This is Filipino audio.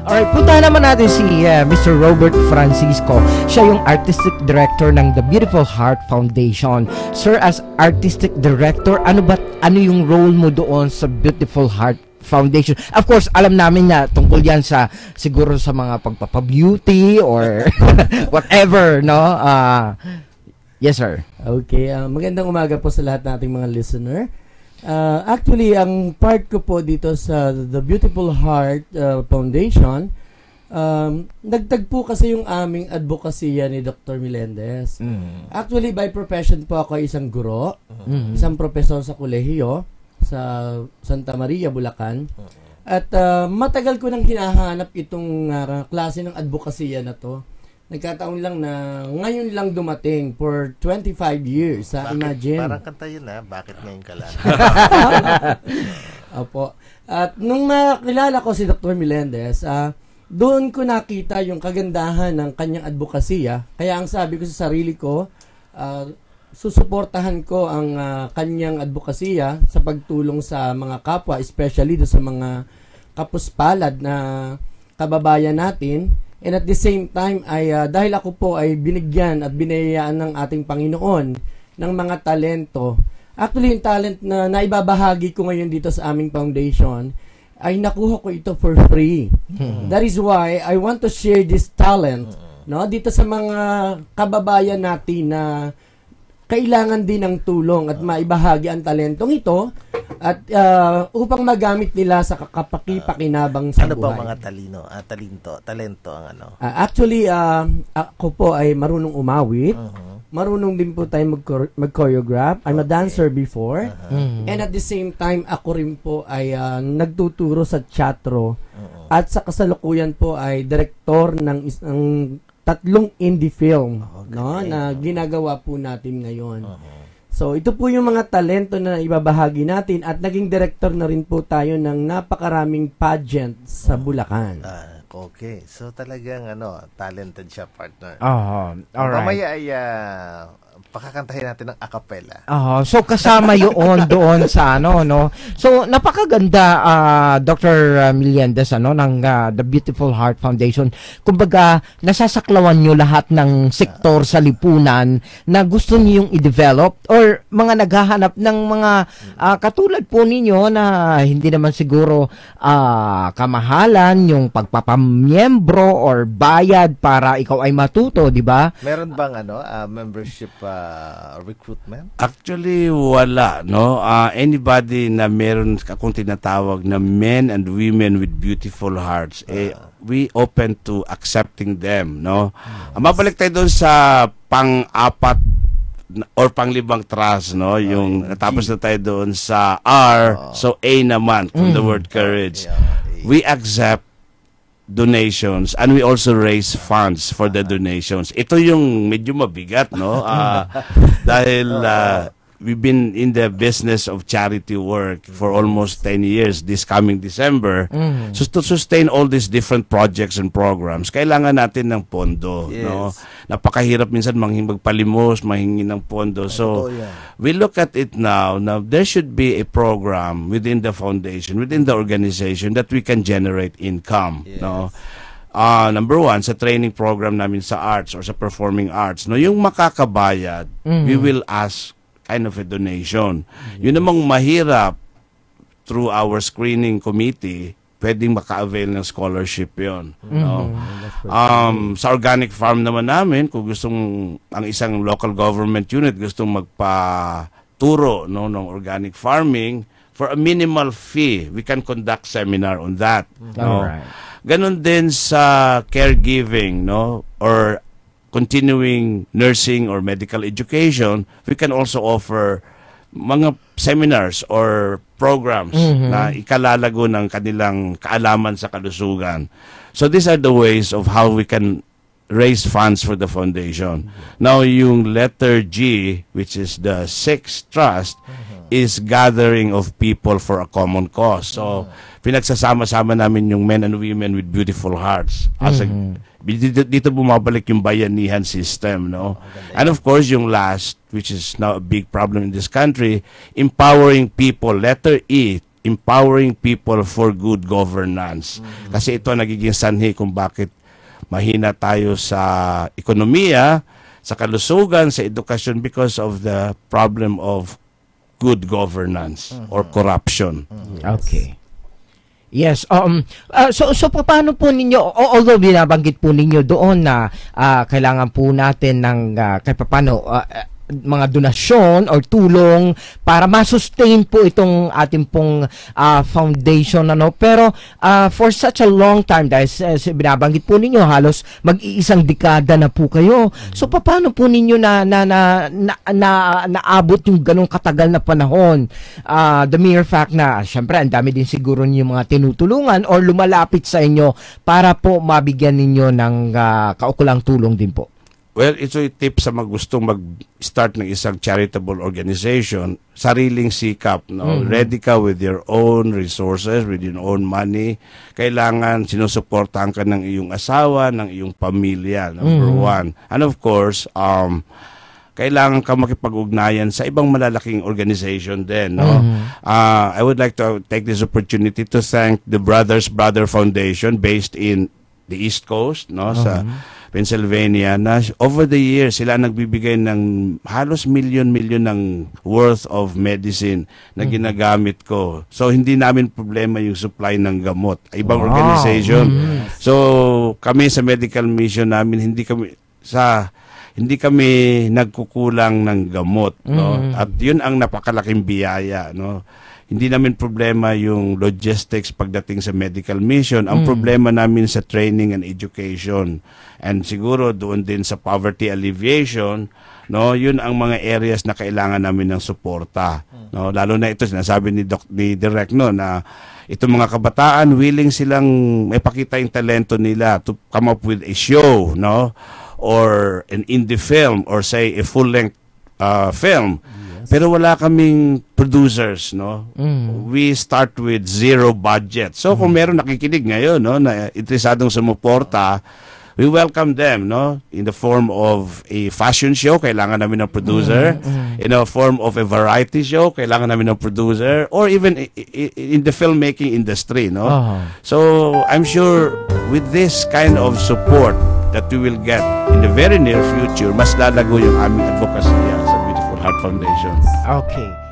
Alright, puntahan naman natin si Mr. Robert Francisco. Siya yung Artistic Director ng The Beautiful Heart Foundation. Sir, as Artistic Director, ano yung role mo doon sa Beautiful Heart Foundation? Of course, alam namin na tungkol yan sa siguro sa mga pagpapabeauty or whatever, no? Yes, sir. Okay, magandang umaga po sa lahat nating mga listener. Actually, ang part ko po dito sa The Beautiful Heart Foundation, nagtagpo kasi yung aming advokasya ni Dr. Melendez. Actually, by profession po ako isang guro, isang professor sa kolehiyo sa Santa Maria, Bulacan. At matagal ko nang hinahanap itong klase ng advokasya na to. Nagkataon lang na ngayon lang dumating for 25 years. Imagine. Parang kanta yun bakit ngayon ka lang? Opo. At nung nakilala ko si Dr. Melendez, doon ko nakita yung kagandahan ng kanyang advokasya. Kaya ang sabi ko sa sarili ko, susuportahan ko ang kanyang advokasya sa pagtulong sa mga kapwa, especially do sa mga kapuspalad na kababayan natin. And at the same time, dahil ako po ay binigyan at binayaan ng ating Panginoon ng mga talento. Actually, yung talent na naibabahagi ko ngayon dito sa aming foundation, ay nakuha ko ito for free. That is why I want to share this talent dito sa mga kababayan natin na kailangan din ng tulong at maibahagi ang talentong ito at upang magamit nila sa kapakipakinabang sa buhay. Ano ba mga talento ang ano? Actually, ako po ay marunong umawit. Marunong din po tayo mag-choreograph. I'm a dancer before. And at the same time, ako rin po ay nagtuturo sa teatro. At sa kasalukuyan po ay direktor ng isang 3 indie film na ginagawa po natin ngayon. So, ito po yung mga talento na ibabahagi natin at naging director na rin po tayo ng napakaraming pageant sa Bulacan. Okay. So, talagang talented siya, partner. Alright. Mamaya ay pakakantahin natin ng acapella. So kasama yun doon sa no. So napakaganda Dr. Melendez ng The Beautiful Heart Foundation. Kumbaga nasasaklawan niyo lahat ng sektor sa lipunan na gusto niyo yung i-develop or mga naghahanap ng mga katulad po ninyo na hindi naman siguro kamahalan yung pagpapamiyembro or bayad para ikaw ay matuto, di ba? Meron bang membership recruitment? Actually, wala, no? Anybody na meron akong tinatawag na men and women with beautiful hearts, we open to accepting them, no? Mabalik tayo doon sa pang-apat or pang-5 trust, no? Yung natapos na tayo doon sa R, so A naman from the word courage. We accept donations and we also raise funds for the donations. Ito yung medyo mabigat, no? Dahil we've been in the business of charity work for almost 10 years this coming December. So to sustain all these different projects and programs, kailangan natin ng pondo, no? Napakahirap minsan magpalimos, mahingi ng pondo. So we look at it now there should be a program within the foundation, within the organization that we can generate income, no? Number 1, sa training program namin sa arts or sa performing arts, no, yung makakabayad, we will ask kind of a donation. Yun namang mahirap, through our screening committee, pwedeng maka-avail ng scholarship yon. No? Sa organic farm naman namin, kung ang isang local government unit gustong magpaturo ng organic farming, for a minimal fee, we can conduct seminar on that. No? Ganon din sa caregiving, no? Or continuing nursing or medical education, we can also offer mga seminars or programs na ikalalago ng kanilang kaalaman sa kalusugan. So these are the ways of how we can raise funds for the foundation. Now yung letter G, which is the 6th trust, is gathering of people for a common cause. So pinagsasama-sama namin yung men and women with beautiful hearts. As dito bumabalik yung bayanihan system, no? And of course, yung last, which is now a big problem in this country, empowering people, letter E, empowering people for good governance. Kasi ito ang nagiging sanhi kung bakit mahina tayo sa ekonomiya, sa kalusugan, sa edukasyon because of the problem of good governance or corruption. Okay. Yes. So paano po ninyo, although binabanggit po ninyo doon na kailangan po natin ng kahit paano mga donasyon or tulong para ma-sustain po itong ating pong foundation, ano, pero for such a long time, dahil binabanggit po ninyo halos mag-iisang dekada na po kayo, so paano po ninyo naabot yung ganong katagal na panahon? The mere fact na syempre ang dami din siguro yung mga tinutulungan or lumalapit sa inyo para po mabigyan ninyo ng kaukulang tulong din po. Well, ito yung tip sa mga gustong mag-start ng isang charitable organization, sariling sikap, no? Ready ka with your own resources, with your own money. Kailangan sinusuportahan ka ng iyong asawa, ng iyong pamilya, number one. And of course, kailangan ka makipag-ugnayan sa ibang malalaking organization din, no? I would like to take this opportunity to thank the Brothers Brother Foundation based in the East Coast, no, sa Pennsylvania, na over the years sila nagbibigay ng halos milyon-milyon ng worth of medicine na ginagamit ko. So hindi namin problema yung supply ng gamot. Ibang organization. So kami sa medical mission namin hindi kami nagkukulang ng gamot, no? At yun ang napakalaking biyaya, no? Hindi namin problema yung logistics pagdating sa medical mission. Ang problema namin sa training and education. And siguro doon din sa poverty alleviation, no, yun ang mga areas na kailangan namin ng suporta. No, lalo na ito sinasabi ni Direk, no, na itong mga kabataan willing silang maipakita yung talento nila to come up with a show, no, or an indie film or say a full-length film. Pero wala kaming producers, no? We start with zero budget. So kung meron nakikinig ngayon, no, na interesadong sumuporta, we welcome them, no? In the form of a fashion show, kailangan namin ng producer. In the form of a variety show, kailangan namin ng producer. Or even in the filmmaking industry, no? So I'm sure with this kind of support that we will get in the very near future, mas lalago yung aming advocacy sa Beautiful Heart Foundation. Okay.